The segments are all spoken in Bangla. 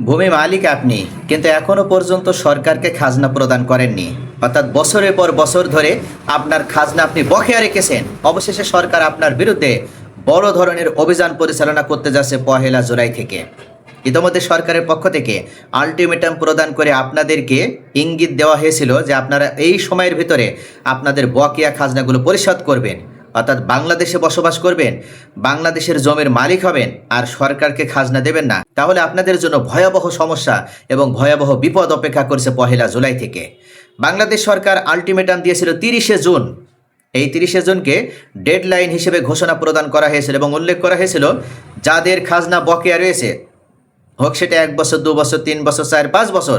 ভূমি মালিক আপনি, কিন্তু এখনো পর্যন্ত সরকারকে খাজনা প্রদান করেননি। অর্থাৎ বছরের পর বছর ধরে আপনার খাজনা আপনি বকেয়া রেখেছেন। অবশেষে সরকার আপনার বিরুদ্ধে বড় ধরনের অভিযান পরিচালনা করতে যাচ্ছে 1 জুলাই থেকে। ইতিমধ্যে সরকারের পক্ষ থেকে আলটিমেটাম প্রদান করে আপনাদেরকে ইঙ্গিত দেওয়া হয়েছিল যে আপনারা এই সময়ের ভিতরে আপনাদের বকেয়া খাজনাগুলো পরিশোধ করবেন। অর্থাৎ বাংলাদেশে বসবাস করবেন, বাংলাদেশের জমির মালিক হবেন, আর সরকারকে খাজনা দেবেন না, তাহলে আপনাদের জন্য ভয়াবহ সমস্যা এবং ভয়াবহ বিপদ অপেক্ষা করছে 1 জুলাই থেকে। বাংলাদেশ সরকার আলটিমেটাম দিয়েছিল 30 জুন। এই 30 জুনকে ডেডলাইন হিসেবে ঘোষণা প্রদান করা হয়েছিল এবং উল্লেখ করা হয়েছিল যাদের খাজনা বকেয়া রয়েছে, হোক সেটা 1 বছর, 2 বছর, 3 বছর, 4, 5 বছর,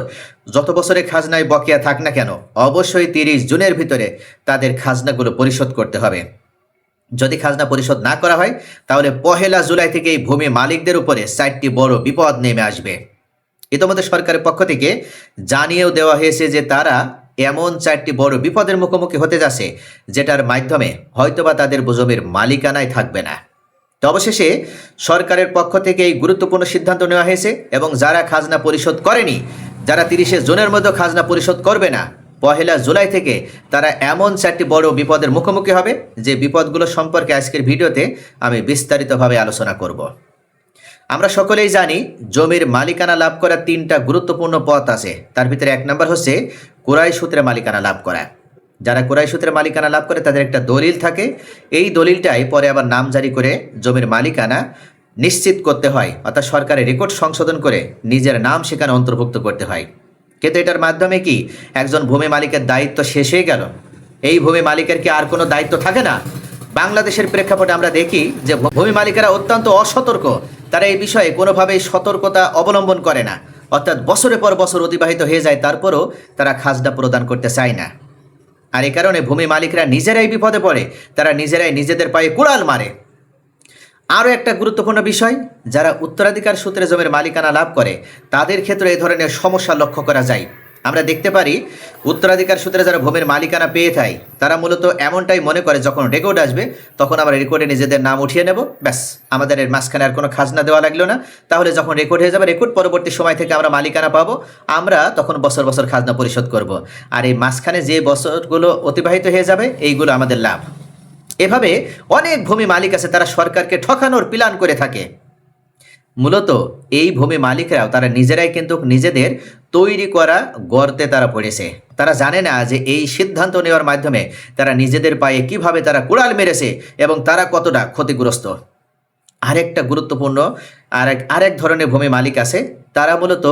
যত বছরে খাজনায় বকেয়া থাক না কেন, অবশ্যই 30 জুনের ভিতরে তাদের খাজনাগুলো পরিশোধ করতে হবে। যদি খাজনা পরিশোধ না করা হয় তাহলে 1 জুলাই থেকে এই ভূমি মালিকদের উপরে 4টি বড় বিপদ নেমে আসবে। ইতিমধ্যে সরকারের পক্ষ থেকে জানিয়েও দেওয়া হয়েছে যে তারা এমন 4টি বড় বিপদের মুখোমুখি হতে যাচ্ছে যেটার মাধ্যমে হয়তোবা তাদের জমির মালিকানায় থাকবে না। তো অবশেষে সরকারের পক্ষ থেকে এই গুরুত্বপূর্ণ সিদ্ধান্ত নেওয়া হয়েছে এবং যারা খাজনা পরিশোধ করেনি, যারা 30 জুনের মধ্যে খাজনা পরিশোধ করবে না, 1 জুলাই থেকে তারা এমন 4টি বড় বিপদের মুখোমুখি হবে যে বিপদগুলো সম্পর্কে আজকের ভিডিওতে আমি বিস্তারিতভাবে আলোচনা করব। আমরা সকলেই জানি জমির মালিকানা লাভ করার 3টা গুরুত্বপূর্ণ পথ আছে। তার ভিতরে 1 নম্বর হচ্ছে ক্রয় সূত্রে মালিকানা লাভ করা। যারা ক্রয় সূত্রে মালিকানা লাভ করে তাদের একটা দলিল থাকে, এই দলিলটাই পরে আবার নামজারি করে জমির মালিকানা নিশ্চিত করতে হয়, অর্থাৎ সরকারের রেকর্ড সংশোধন করে নিজের নাম সেখানে অন্তর্ভুক্ত করতে হয়। কিন্তু এটার মাধ্যমে কি একজন ভূমি মালিকের দায়িত্ব শেষ হয়ে গেল? এই ভূমি মালিকের কি আর কোনো দায়িত্ব থাকে না? বাংলাদেশের প্রেক্ষাপটে আমরা দেখি যে ভূমি মালিকেরা অত্যন্ত অসতর্ক। তারা এই বিষয়ে কোনোভাবেই সতর্কতা অবলম্বন করে না, অর্থাৎ বছরের পর বছর অতিবাহিত হয়ে যায়, তারপরও তারা খাজনা প্রদান করতে চায় না। আর এই কারণে ভূমি মালিকরা নিজেরাই বিপদে পড়ে, তারা নিজেরাই নিজেদের পায়ে কুড়াল মারে। আরও একটা গুরুত্বপূর্ণ বিষয়, যারা উত্তরাধিকার সূত্রে জমির মালিকানা লাভ করে তাদের ক্ষেত্রে এই ধরনের সমস্যা লক্ষ্য করা যায়। আমরা দেখতে পারি উত্তরাধিকার সূত্রে যারা ভূমির মালিকানা পেয়ে থাকে তারা মূলত এমনটাই মনে করে যখন রেকর্ড আসবে তখন আমরা রেকর্ডে নিজেদের নাম উঠিয়ে নেব, ব্যাস আমাদের এর মাঝখানে আর কোনো খাজনা দেওয়া লাগলো না। তাহলে যখন রেকর্ড হয়ে যাবে, রেকর্ড পরবর্তী সময় থেকে আমরা মালিকানা পাবো, আমরা তখন বছর বছর খাজনা পরিশোধ করব। আর এই মাঝখানে যে বছরগুলো অতিবাহিত হয়ে যাবে এইগুলো আমাদের লাভ। এভাবে অনেক ভূমি মালিক আছে, তারা সরকারকে ঠকানোর প্ল্যান করে থাকে। মূলত এই ভূমি মালিকরাও তারা নিজেরাই কিন্তু নিজেদের তৈরি করা গর্তে তারা পড়েছে। তারা জানে না যে এই সিদ্ধান্ত নেওয়ার মাধ্যমে তারা নিজেদের পায়ে কিভাবে তারা কুড়াল মেরেছে এবং তারা কতটা ক্ষতিগ্রস্ত। আরেকটা গুরুত্বপূর্ণ আরেক ধরনের ভূমি মালিক আছে, তারা মূলত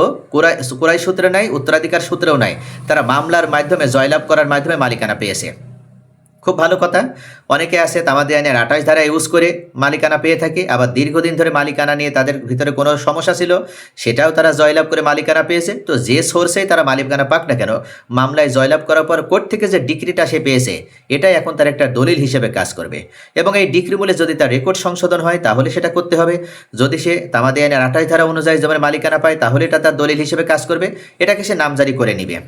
ক্রয় সূত্রে নাই, উত্তরাধিকার সূত্রেও নাই, তারা মামলার মাধ্যমে জয়লাভ করার মাধ্যমে মালিকানা পেয়েছে। খুব ভালো কথা। অনেকে আছে তামাদি আইনের 28 ধারা ইউজ করে মালিকানা পেয়ে থাকে, আবার দীর্ঘদিন ধরে মালিকানা নিয়ে তাদের ভিতরে কোনো সমস্যা ছিল, সেটাও তারা জয়লাভ করে মালিকানা পেয়েছে। তো যে সোর্সেই তারা মালিকানা পাক না কেন, মামলায় জয়লাভ করার পর কোর্ট থেকে যে ডিক্রিটা সে পেয়েছে এটাই এখন তার একটা দলিল হিসেবে কাজ করবে। এবং এই ডিক্রি মূলে যদি তার রেকর্ড সংশোধন হয় তাহলে সেটা করতে হবে। যদি সে তামাদি আইনের 28 ধারা অনুযায়ী জমির মালিকানা পায় তাহলে এটা তার দলিল হিসেবে কাজ করবে, এটাকে সে নামজারি করে নিবে।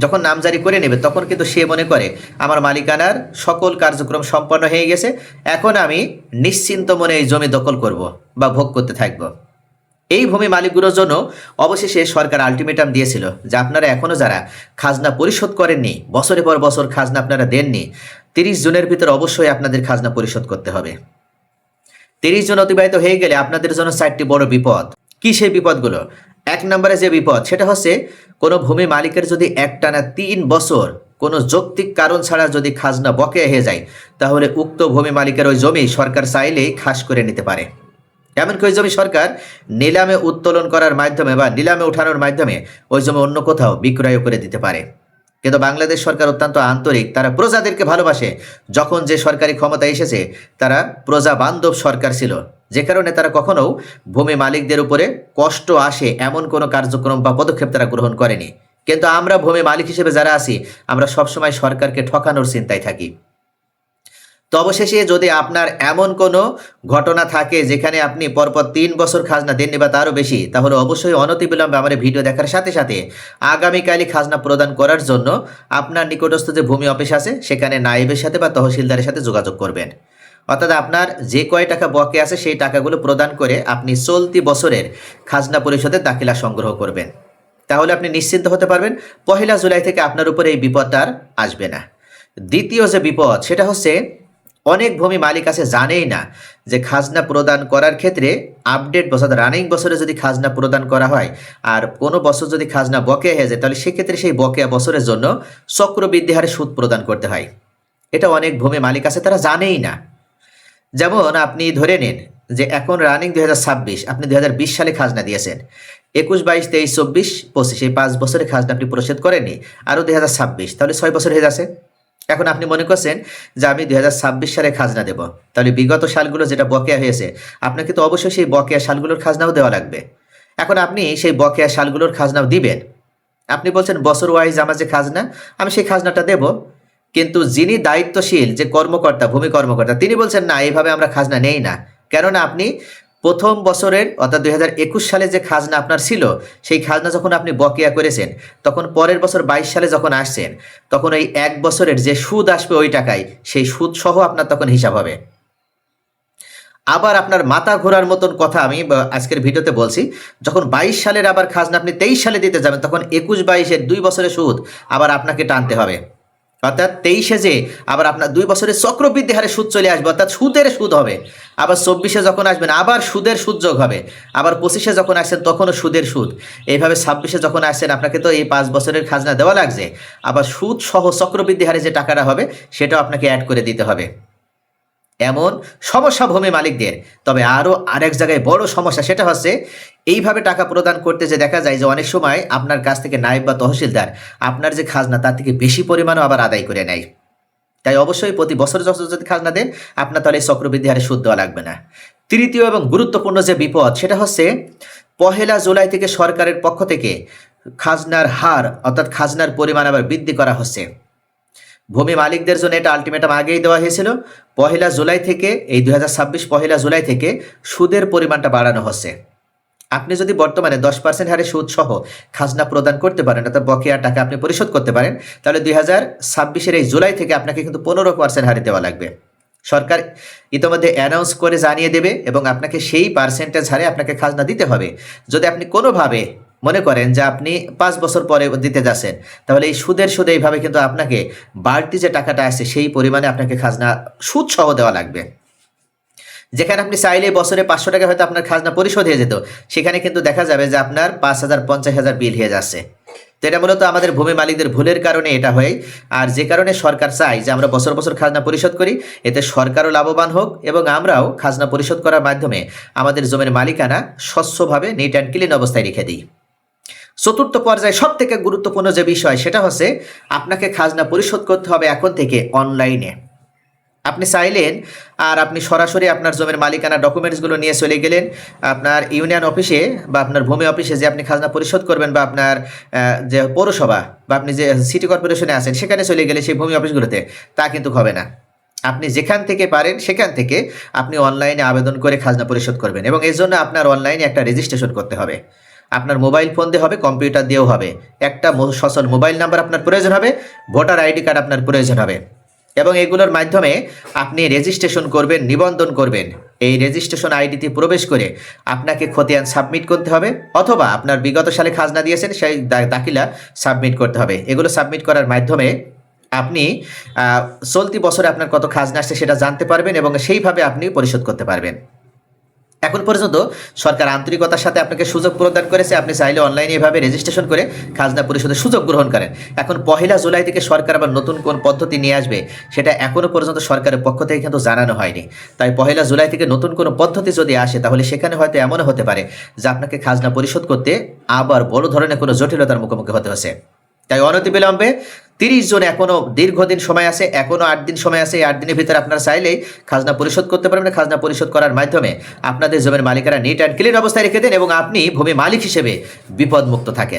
যখন নামজারি করে নেবে তখন কিন্তু সে মনে করে আমার মালিকানার সকল কার্যক্রম সম্পন্ন হয়ে গেছে, এখন আমি নিশ্চিন্ত মনে এই জমি দখল করব বা ভোগ করতে থাকব। এই ভূমি মালিকগুলোর জন্য অবশেষে সরকার আলটিমেটাম দিয়েছিল যে আপনারা এখনও যারা খাজনা পরিশোধ করেননি, বছরের পর বছর খাজনা আপনারা দেননি, 30 জুনের ভিতরে অবশ্যই আপনাদের খাজনা পরিশোধ করতে হবে। 30 জন অতিবাহিত হয়ে গেলে আপনাদের জন্য 4টি বড় বিপদ। কি সেই বিপদগুলো? 1 নম্বরে যে বিপদ সেটা হচ্ছে কোনো ভূমি মালিকের যদি একটানা 3 বছর কোনো যৌক্তিক কারণ ছাড়া যদি খাজনা বকেয়া হয়ে যায় তাহলে উক্ত ভূমি মালিকের ওই জমি সরকার চাইলেই খাস করে নিতে পারে। এমনকি ওই জমি সরকার নিলামে উত্তোলন করার মাধ্যমে বা নিলামে উঠানোর মাধ্যমে ওই জমি অন্য কোথাও বিক্রয় করে দিতে পারে। কিন্তু বাংলাদেশ সরকার অত্যন্ত আন্তরিক, তারা প্রজাদেরকে ভালোবাসে। যখন যে সরকারি ক্ষমতা এসেছে তারা প্রজা বান্ধব সরকার ছিল, যে কারণে তারা কখনো ভূমি মালিকদের উপরে কষ্ট আসে এমন কোনো কার্যক্রম বা পদক্ষেপ তারা গ্রহণ করেনি। কিন্তু আমরা ভূমি মালিক হিসেবে যারা আছি আমরা সবসময় সরকারকে ঠকানোর চিন্তায় থাকি। তো অবশেষে যদি আপনার এমন কোনো ঘটনা থাকে যেখানে আপনি পরপর 3 বছর খাজনা দেননি বা তারও বেশি, তাহলে অবশ্যই অনতিবিলম্বে আমার ভিডিও দেখার সাথে সাথে আগামীকালই খাজনা প্রদান করার জন্য আপনার নিকটস্থ যে ভূমি অফিস আছে সেখানে নায়েবের সাথে বা তহসিলদারের সাথে যোগাযোগ করবেন। অর্থাৎ আপনার যে কয় টাকা বকেয়া আছে সেই টাকাগুলো প্রদান করে আপনি চলতি বছরের খাজনা পরিশোধের দাখিলা সংগ্রহ করবেন। তাহলে আপনি নিশ্চিন্ত হতে পারবেন 1 জুলাই থেকে আপনার উপরে এই বিপদটা আর আসবে না। দ্বিতীয় যে বিপদ সেটা হচ্ছে অনেক ভূমি মালিক আছে জানেই না যে খাজনা প্রদান করার ক্ষেত্রে আপডেট বছর রানিং বছরে যদি খাজনা প্রদান করা হয় আর কোনো বছর যদি খাজনা বকেয়া হয়ে যায় তাহলে সেক্ষেত্রে সেই বকেয়া বছরের জন্য চক্রবৃদ্ধি হারে সুদ প্রদান করতে হয়। এটা অনেক ভূমি মালিক আছে তারা জানেই না। যেমন আপনি ধরে নিন যে এখন রানিং 2026, আপনি 2020 সালে খাজনা দিয়েছেন, 21, 22, 23, 24, 25 এই 5 বছরে খাজনা আপনি পরিশোধ করেননি, আরও 2026, তাহলে 6 বছর হয়ে যাচ্ছে। এখন আপনি মনে করছেন যে আমি 2026 সালে খাজনা দেব, তাহলে বিগত সালগুলো যেটা বকেয়া হয়েছে আপনাকে তো অবশ্যই সেই বকেয়া সালগুলোর খাজনাও দেওয়া লাগবে। এখন আপনি সেই বকেয়া সালগুলোর খাজনাও দিবেন। আপনি বলছেন বছর ওয়াইজ আমার যে খাজনা আমি সেই খাজনাটা দেব, কিন্তু যিনি দায়িত্বশীল যে কর্মকর্তা ভূমি কর্মকর্তা তিনি বলছেন না এইভাবে আমরা খাজনা নেই না। কেননা আপনি প্রথম বছরের অর্থাৎ 2021 সালে যে খাজনা আপনার ছিল সেই খাজনা যখন আপনি বকেয়া করেছেন তখন পরের বছর 22 সালে যখন আসছেন তখন ওই 1 বছরের যে সুদ আসবে ওই টাকায় সেই সুদ সহ আপনার তখন হিসাব হবে। আবার আপনার মাথা ঘোরার মতন কথা আমি আজকের ভিডিওতে বলছি, যখন 22 সালের আবার খাজনা আপনি 23 সালে দিতে যাবেন তখন 21-22-এর 2 বছরের সুদ আবার আপনাকে টানতে হবে। অর্থাৎ 23-এ যে আবার আপনার 2 বছরের চক্রবৃদ্ধি হারে সুদ চলে আসবে, অর্থাৎ সুদের সুদ হবে। আবার 24-এ যখন আসবেন আবার সুদের সুদ যোগ হবে, আবার 25-এ যখন আসছেন তখনও সুদের সুদ, এইভাবে 26-এ যখন আসছেন আপনাকে তো এই 5 বছরের খাজনা দেওয়া লাগছে, আবার সুদ সহ চক্রবৃদ্ধি হারে যে টাকাটা হবে সেটাও আপনাকে অ্যাড করে দিতে হবে। এমন সমস্যা ভূমি মালিকদের। তবে আরও আরেক জায়গায় বড় সমস্যা সেটা হচ্ছে এইভাবে টাকা প্রদান করতে যে দেখা যায় যে অনেক সময় আপনার কাছ থেকে নায়েব বা তহসিলদার আপনার যে খাজনা তার থেকে বেশি পরিমাণও আবার আদায় করে নেয়। তাই অবশ্যই প্রতি বছর যদি খাজনা দেন আপনার তাহলে এই চক্রবৃদ্ধি হারে সুদ দেওয়া লাগবে না। তৃতীয় এবং গুরুত্বপূর্ণ যে বিপদ সেটা হচ্ছে 1 জুলাই থেকে সরকারের পক্ষ থেকে খাজনার হার অর্থাৎ খাজনার পরিমাণ আবার বৃদ্ধি করা হচ্ছে। ভূমি মালিকদের জন্য এটা আলটিমেটাম আগেই দেওয়া হয়েছিল, 1 জুলাই থেকে এই 2026 1 জুলাই থেকে সুদের পরিমাণটা বাড়ানো হচ্ছে। আপনি যদি বর্তমানে 10% হারে সুদ সহ খাজনা প্রদান করতে পারেন অর্থাৎ বকেয়া টাকা আপনি পরিশোধ করতে পারেন তাহলে 2026-এর এই জুলাই থেকে আপনাকে কিন্তু 15% হারে দেওয়া লাগবে। সরকার ইতিমধ্যে অ্যানাউন্স করে জানিয়ে দেবে এবং আপনাকে সেই পার্সেন্টেজ হারে আপনাকে খাজনা দিতে হবে। যদি আপনি কোনোভাবে মনে করেন যে আপনি 5 বছর পরে দিতে যাচ্ছেন তাহলে এই সুদের সুদে এইভাবে কিন্তু আপনাকে বাড়তি যে টাকাটা আসছে সেই পরিমাণে আপনাকে খাজনা সুদ সহ দেওয়া লাগবে। যেখানে আপনি চাইলে বছরে 500 টাকা হয়তো আপনার খাজনা পরিশোধ হয়ে যেত, সেখানে কিন্তু দেখা যাবে যে আপনার 5,000 50,000 বিল হয়ে যাচ্ছে। তো এটা মূলত আমাদের ভূমি মালিকদের ভুলের কারণে এটা হয়। আর যে কারণে সরকার চায় যে আমরা বছর বছর খাজনা পরিশোধ করি, এতে সরকারও লাভবান হোক এবং আমরাও খাজনা পরিশোধ করার মাধ্যমে আমাদের জমির মালিকানা স্বচ্ছভাবে নিট অ্যান্ড ক্লিন অবস্থায় রেখে দিই। চতুর্থ পর্যায়ে সব থেকে গুরুত্বপূর্ণ যে বিষয় সেটা হচ্ছে আপনাকে খাজনা পরিশোধ করতে হবে এখন থেকে অনলাইনে। আপনি চাইলেন আর আপনি সরাসরি আপনার জমির মালিকানা ডকুমেন্টসগুলো নিয়ে চলে গেলেন আপনার ইউনিয়ন অফিসে বা আপনার ভূমি অফিসে যে আপনি খাজনা পরিশোধ করবেন বা আপনার যে পৌরসভা বা আপনি যে সিটি কর্পোরেশনে আছেন সেখানে চলে গেলে সেই ভূমি অফিসগুলোতে, তা কিন্তু হবে না। আপনি যেখান থেকে পারেন সেখান থেকে আপনি অনলাইনে আবেদন করে খাজনা পরিশোধ করবেন এবং এর জন্য আপনার অনলাইনে একটা রেজিস্ট্রেশন করতে হবে। আপনার মোবাইল ফোন দিয়ে হবে, কম্পিউটার দিয়েও হবে। একটা সচল মোবাইল নাম্বার আপনার প্রয়োজন হবে, ভোটার আইডি কার্ড আপনার প্রয়োজন হবে এবং এগুলোর মাধ্যমে আপনি রেজিস্ট্রেশন করবেন, নিবন্ধন করবেন। এই রেজিস্ট্রেশন আইডিতে প্রবেশ করে আপনাকে খতিয়ান সাবমিট করতে হবে অথবা আপনার বিগত সালে খাজনা দিয়েছেন সেই দাখিলা সাবমিট করতে হবে। এগুলো সাবমিট করার মাধ্যমে আপনি চলতি বছরে আপনার কত খাজনা আসছে সেটা জানতে পারবেন এবং সেইভাবে আপনি পরিশোধ করতে পারবেন। এখন পর্যন্ত সরকার আন্তরিকতার সাথে আপনাকে সুযোগ প্রদান করেছে, আপনি চাইলে অনলাইনে এভাবে রেজিস্ট্রেশন করে খাজনা পরিশোধের সুযোগ গ্রহণ করেন। এখন 1 জুলাই থেকে সরকার আবার নতুন কোন পদ্ধতি নিয়ে আসবে সেটা এখনও পর্যন্ত সরকারের পক্ষ থেকে কিন্তু জানানো হয়নি। তাই 1 জুলাই থেকে নতুন কোনো পদ্ধতি যদি আসে তাহলে সেখানে হয়তো এমনও হতে পারে যে আপনাকে খাজনা পরিশোধ করতে আবার বড় ধরনের কোনো জটিলতার মুখোমুখি হতে হচ্ছে। তাই অনতিবিলম্বে 30 জন, এখনও দীর্ঘদিন সময় আছে, এখনও 8 দিন সময় আছে। এই 8 দিনের ভিতরে আপনারা চাইলেই খাজনা পরিশোধ করতে পারবেন। খাজনা পরিশোধ করার মাধ্যমে আপনাদের জমির মালিকানা নিট অ্যান্ড ক্লিন অবস্থায় রেখে দেন এবং আপনি ভূমি মালিক হিসেবে বিপদমুক্ত থাকেন।